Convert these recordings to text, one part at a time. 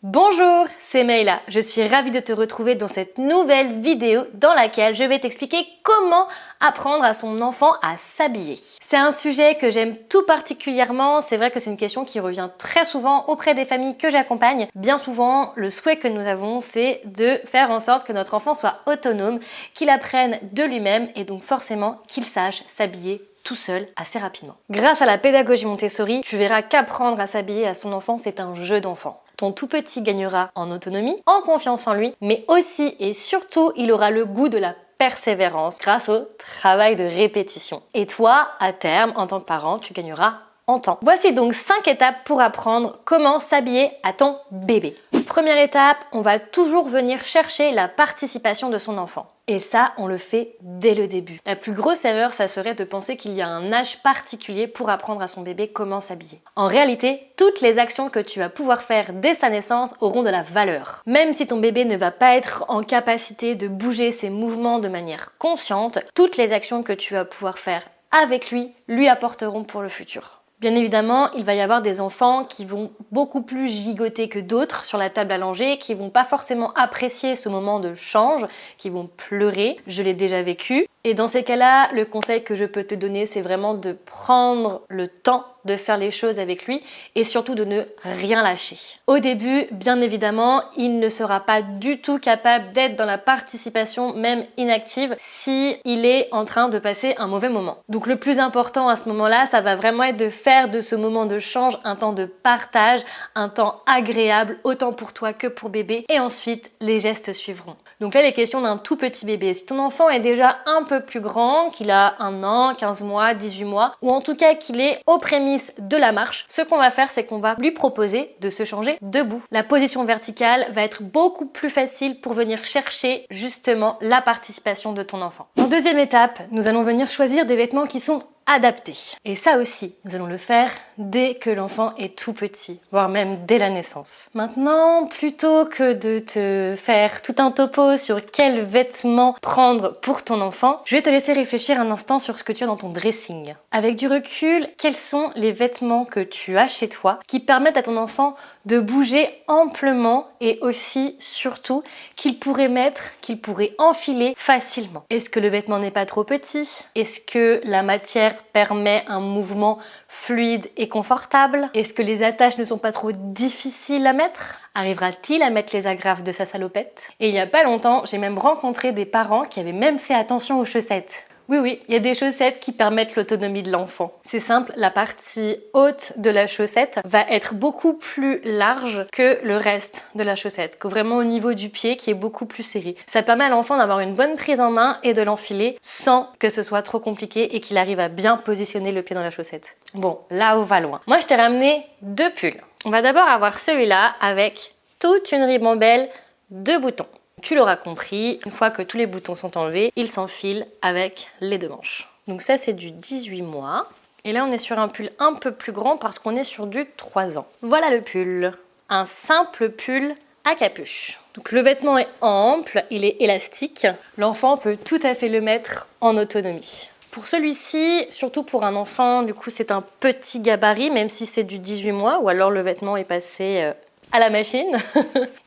Bonjour, c'est Maïla. Je suis ravie de te retrouver dans cette nouvelle vidéo dans laquelle je vais t'expliquer comment apprendre à son enfant à s'habiller. C'est un sujet que j'aime tout particulièrement. C'est vrai que c'est une question qui revient très souvent auprès des familles que j'accompagne. Bien souvent, le souhait que nous avons, c'est de faire en sorte que notre enfant soit autonome, qu'il apprenne de lui-même et donc forcément qu'il sache s'habiller tout seul assez rapidement. Grâce à la pédagogie Montessori, tu verras qu'apprendre à s'habiller à son enfant, c'est un jeu d'enfant. Ton tout petit gagnera en autonomie, en confiance en lui, mais aussi et surtout, il aura le goût de la persévérance grâce au travail de répétition. Et toi, à terme, en tant que parent, tu gagneras en temps. Voici donc 5 étapes pour apprendre comment s'habiller à ton bébé. Première étape, on va toujours venir chercher la participation de son enfant. Et ça, on le fait dès le début. La plus grosse erreur, ça serait de penser qu'il y a un âge particulier pour apprendre à son bébé comment s'habiller. En réalité, toutes les actions que tu vas pouvoir faire dès sa naissance auront de la valeur. Même si ton bébé ne va pas être en capacité de bouger ses mouvements de manière consciente, toutes les actions que tu vas pouvoir faire avec lui apporteront pour le futur. Bien évidemment, il va y avoir des enfants qui vont beaucoup plus gigoter que d'autres sur la table à langer, qui vont pas forcément apprécier ce moment de change, qui vont pleurer. Je l'ai déjà vécu. Et dans ces cas-là, le conseil que je peux te donner, c'est vraiment de prendre le temps de faire les choses avec lui et surtout de ne rien lâcher. Au début, bien évidemment, il ne sera pas du tout capable d'être dans la participation, même inactive, si il est en train de passer un mauvais moment. Donc le plus important à ce moment-là, ça va vraiment être de faire de ce moment de change un temps de partage, un temps agréable, autant pour toi que pour bébé. Et ensuite, les gestes suivront. Donc là, les questions d'un tout petit bébé. Si ton enfant est déjà un peu plus grand, qu'il a 1 an, 15 mois, 18 mois, ou en tout cas qu'il est aux prémices de la marche, ce qu'on va faire, c'est qu'on va lui proposer de se changer debout. La position verticale va être beaucoup plus facile pour venir chercher justement la participation de ton enfant. En deuxième étape, nous allons venir choisir des vêtements qui sont adaptés. Et ça aussi, nous allons le faire dès que l'enfant est tout petit, voire même dès la naissance. Maintenant, plutôt que de te faire tout un topo sur quels vêtements prendre pour ton enfant, je vais te laisser réfléchir un instant sur ce que tu as dans ton dressing. Avec du recul, quels sont les vêtements que tu as chez toi qui permettent à ton enfant de bouger amplement et aussi, surtout, qu'il pourrait mettre, qu'il pourrait enfiler facilement? Est-ce que le vêtement n'est pas trop petit? Est-ce que la matière permet un mouvement fluide et confortable? Est-ce que les attaches ne sont pas trop difficiles à mettre? Arrivera-t-il à mettre les agrafes de sa salopette? Et il n'y a pas longtemps, j'ai même rencontré des parents qui avaient même fait attention aux chaussettes. Oui, il y a des chaussettes qui permettent l'autonomie de l'enfant. C'est simple, la partie haute de la chaussette va être beaucoup plus large que le reste de la chaussette, que vraiment au niveau du pied qui est beaucoup plus serré. Ça permet à l'enfant d'avoir une bonne prise en main et de l'enfiler sans que ce soit trop compliqué et qu'il arrive à bien positionner le pied dans la chaussette. Bon, là on va loin. Moi je t'ai ramené 2 pulls. On va d'abord avoir celui-là avec toute une ribambelle de boutons. Tu l'auras compris, une fois que tous les boutons sont enlevés, il s'enfile avec les 2 manches. Donc ça c'est du 18 mois. Et là on est sur un pull un peu plus grand parce qu'on est sur du 3 ans. Voilà le pull. Un simple pull à capuche. Donc le vêtement est ample, il est élastique. L'enfant peut tout à fait le mettre en autonomie. Pour celui-ci, surtout pour un enfant, du coup c'est un petit gabarit, même si c'est du 18 mois, ou alors le vêtement est passé à la machine.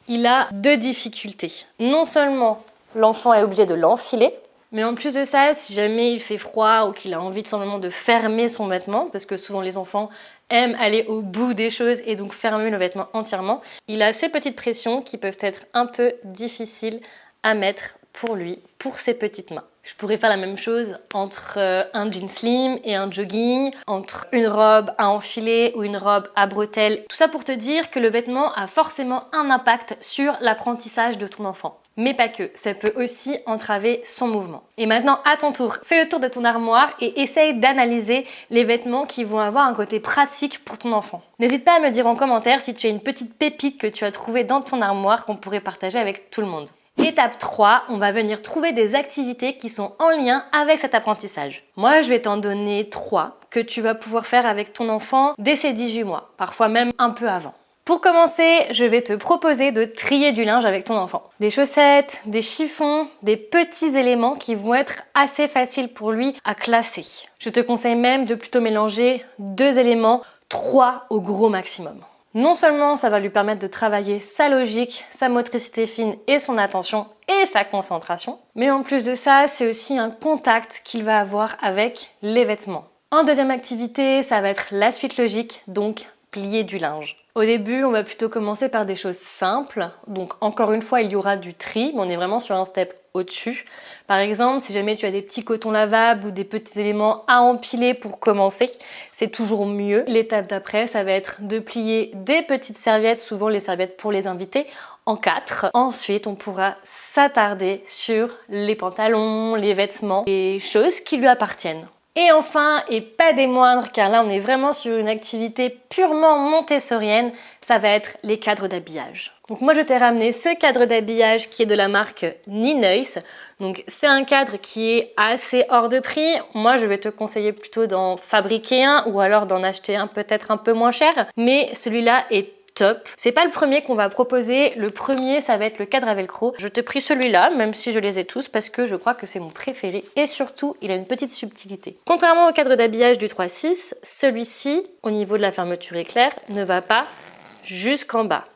Il a 2 difficultés. Non seulement l'enfant est obligé de l'enfiler, mais en plus de ça, si jamais il fait froid ou qu'il a envie de simplement de fermer son vêtement, parce que souvent les enfants aiment aller au bout des choses et donc fermer le vêtement entièrement, il a ces petites pressions qui peuvent être un peu difficiles à mettre pour lui, pour ses petites mains. Je pourrais faire la même chose entre un jean slim et un jogging, entre une robe à enfiler ou une robe à bretelles. Tout ça pour te dire que le vêtement a forcément un impact sur l'apprentissage de ton enfant. Mais pas que, ça peut aussi entraver son mouvement. Et maintenant, à ton tour, fais le tour de ton armoire et essaye d'analyser les vêtements qui vont avoir un côté pratique pour ton enfant. N'hésite pas à me dire en commentaire si tu as une petite pépite que tu as trouvée dans ton armoire qu'on pourrait partager avec tout le monde. Étape 3, on va venir trouver des activités qui sont en lien avec cet apprentissage. Moi, je vais t'en donner 3 que tu vas pouvoir faire avec ton enfant dès ses 18 mois, parfois même un peu avant. Pour commencer, je vais te proposer de trier du linge avec ton enfant. Des chaussettes, des chiffons, des petits éléments qui vont être assez faciles pour lui à classer. Je te conseille même de plutôt mélanger 2 éléments, 3 au gros maximum. Non seulement ça va lui permettre de travailler sa logique, sa motricité fine et son attention et sa concentration, mais en plus de ça, c'est aussi un contact qu'il va avoir avec les vêtements. En deuxième activité, ça va être la suite logique, donc plier du linge. Au début, on va plutôt commencer par des choses simples. Donc encore une fois, il y aura du tri, mais on est vraiment sur un step au-dessus. Par exemple, si jamais tu as des petits cotons lavables ou des petits éléments à empiler pour commencer, c'est toujours mieux. L'étape d'après, ça va être de plier des petites serviettes, souvent les serviettes pour les invités, en 4. Ensuite, on pourra s'attarder sur les pantalons, les vêtements, les choses qui lui appartiennent. Et enfin, et pas des moindres, car là on est vraiment sur une activité purement montessorienne, ça va être les cadres d'habillage. Donc moi je t'ai ramené ce cadre d'habillage qui est de la marque Nineus. Donc c'est un cadre qui est assez hors de prix. Moi je vais te conseiller plutôt d'en fabriquer un ou alors d'en acheter un peut-être un peu moins cher. Mais celui-là est top. C'est pas le premier qu'on va proposer. Le premier, ça va être le cadre à velcro. Je te prie celui-là, même si je les ai tous, parce que je crois que c'est mon préféré. Et surtout, il a une petite subtilité. Contrairement au cadre d'habillage du 3-6, celui-ci, au niveau de la fermeture éclair, ne va pas jusqu'en bas.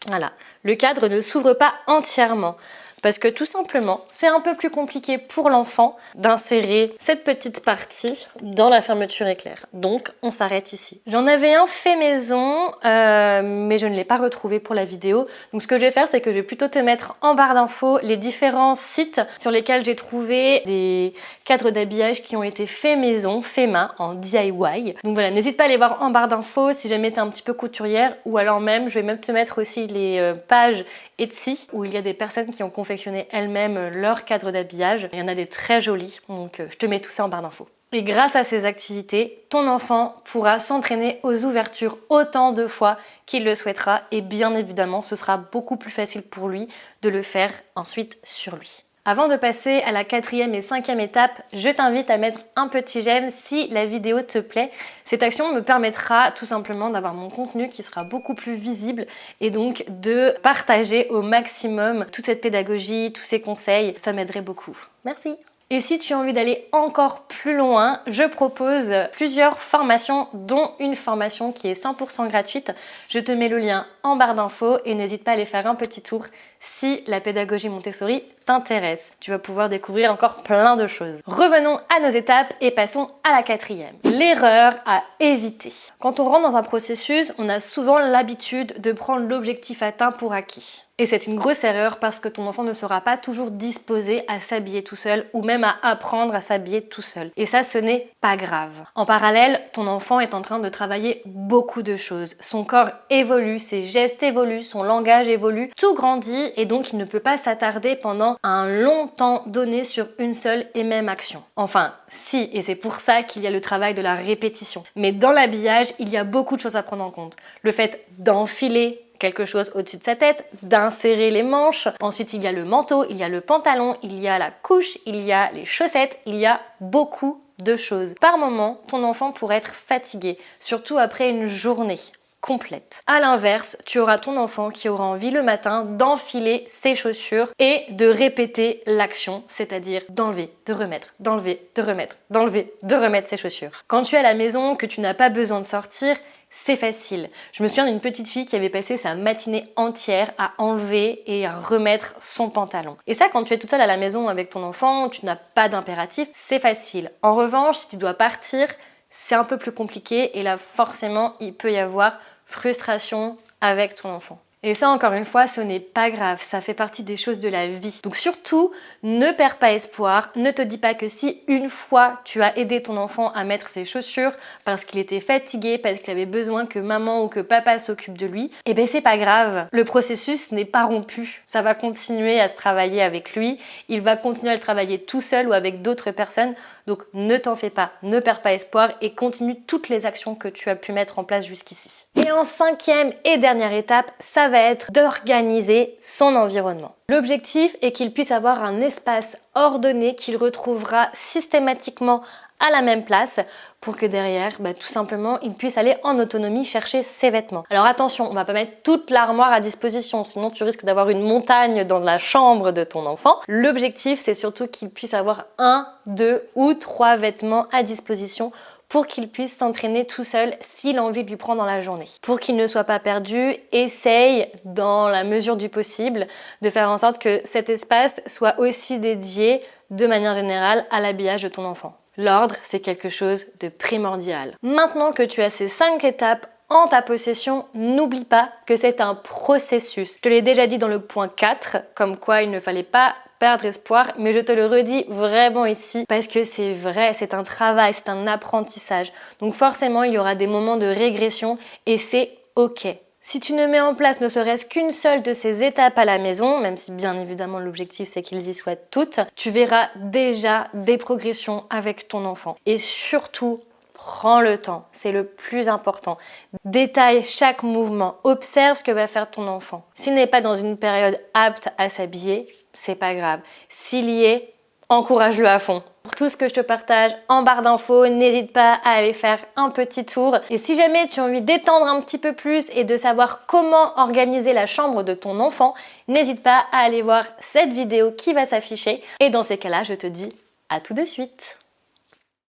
Voilà. Le cadre ne s'ouvre pas entièrement. Parce que tout simplement, c'est un peu plus compliqué pour l'enfant d'insérer cette petite partie dans la fermeture éclair. Donc, on s'arrête ici. J'en avais un fait maison, mais je ne l'ai pas retrouvé pour la vidéo. Donc, ce que je vais faire, c'est que je vais plutôt te mettre en barre d'infos les différents sites sur lesquels j'ai trouvé des cadres d'habillage qui ont été faits maison, faits main, en DIY. Donc voilà, n'hésite pas à les voir en barre d'infos si jamais tu es un petit peu couturière, ou alors même, je vais même te mettre aussi les pages Etsy, où il y a des personnes qui ont confectionné elles-mêmes leur cadre d'habillage. Il y en a des très jolis, donc je te mets tout ça en barre d'infos. Et grâce à ces activités, ton enfant pourra s'entraîner aux ouvertures autant de fois qu'il le souhaitera, et bien évidemment, ce sera beaucoup plus facile pour lui de le faire ensuite sur lui. Avant de passer à la 4e et 5e étape, je t'invite à mettre un petit j'aime si la vidéo te plaît. Cette action me permettra tout simplement d'avoir mon contenu qui sera beaucoup plus visible et donc de partager au maximum toute cette pédagogie, tous ces conseils. Ça m'aiderait beaucoup. Merci. Et si tu as envie d'aller encore plus loin, je propose plusieurs formations, dont une formation qui est 100% gratuite. Je te mets le lien en barre d'infos et n'hésite pas à aller faire un petit tour si la pédagogie Montessori t'intéresse. Tu vas pouvoir découvrir encore plein de choses. Revenons à nos étapes et passons à la 4e. L'erreur à éviter. Quand on rentre dans un processus, on a souvent l'habitude de prendre l'objectif atteint pour acquis. Et c'est une grosse erreur parce que ton enfant ne sera pas toujours disposé à s'habiller tout seul ou même à apprendre à s'habiller tout seul. Et ça, ce n'est pas grave. En parallèle, ton enfant est en train de travailler beaucoup de choses. Son corps évolue, ses gestes évoluent, son langage évolue, tout grandit et donc il ne peut pas s'attarder pendant un long temps donné sur une seule et même action. Enfin, si, et c'est pour ça qu'il y a le travail de la répétition. Mais dans l'habillage, il y a beaucoup de choses à prendre en compte. Le fait d'enfiler quelque chose au-dessus de sa tête, d'insérer les manches. Ensuite, il y a le manteau, il y a le pantalon, il y a la couche, il y a les chaussettes, il y a beaucoup de choses. Par moment, ton enfant pourrait être fatigué, surtout après une journée complète. À l'inverse, tu auras ton enfant qui aura envie le matin d'enfiler ses chaussures et de répéter l'action, c'est-à-dire d'enlever, de remettre, d'enlever, de remettre, d'enlever, de remettre ses chaussures. Quand tu es à la maison, que tu n'as pas besoin de sortir, c'est facile. Je me souviens d'une petite fille qui avait passé sa matinée entière à enlever et à remettre son pantalon. Et ça, quand tu es toute seule à la maison avec ton enfant, tu n'as pas d'impératif, c'est facile. En revanche, si tu dois partir, c'est un peu plus compliqué et là, forcément, il peut y avoir frustration avec ton enfant. Et ça, encore une fois, ce n'est pas grave, ça fait partie des choses de la vie. Donc surtout, ne perds pas espoir, ne te dis pas que si une fois tu as aidé ton enfant à mettre ses chaussures parce qu'il était fatigué, parce qu'il avait besoin que maman ou que papa s'occupe de lui, eh ben c'est pas grave. Le processus n'est pas rompu. Ça va continuer à se travailler avec lui, il va continuer à le travailler tout seul ou avec d'autres personnes. Donc ne t'en fais pas, ne perds pas espoir et continue toutes les actions que tu as pu mettre en place jusqu'ici. Et en 5e et dernière étape, ça va être d'organiser son environnement. L'objectif est qu'il puisse avoir un espace ordonné qu'il retrouvera systématiquement à la même place pour que derrière, tout simplement, il puisse aller en autonomie chercher ses vêtements. Alors attention, on va pas mettre toute l'armoire à disposition, sinon tu risques d'avoir une montagne dans la chambre de ton enfant. L'objectif, c'est surtout qu'il puisse avoir 1, 2 ou 3 vêtements à disposition pour qu'il puisse s'entraîner tout seul s'il a envie de lui prendre dans la journée. Pour qu'il ne soit pas perdu, essaye, dans la mesure du possible, de faire en sorte que cet espace soit aussi dédié, de manière générale, à l'habillage de ton enfant. L'ordre, c'est quelque chose de primordial. Maintenant que tu as ces 5 étapes en ta possession, n'oublie pas que c'est un processus. Je te l'ai déjà dit dans le point 4, comme quoi il ne fallait pas perdre espoir, mais je te le redis vraiment ici parce que c'est vrai, c'est un travail, c'est un apprentissage. Donc forcément, il y aura des moments de régression et c'est ok. Si tu ne mets en place ne serait-ce qu'une seule de ces étapes à la maison, même si bien évidemment l'objectif c'est qu'ils y soient toutes, tu verras déjà des progressions avec ton enfant. Et surtout, prends le temps, c'est le plus important. Détaille chaque mouvement, observe ce que va faire ton enfant. S'il n'est pas dans une période apte à s'habiller, c'est pas grave. S'il y est, encourage-le à fond. Pour tout ce que je te partage en barre d'infos, n'hésite pas à aller faire un petit tour. Et si jamais tu as envie d'étendre un petit peu plus et de savoir comment organiser la chambre de ton enfant, n'hésite pas à aller voir cette vidéo qui va s'afficher. Et dans ces cas-là, je te dis à tout de suite.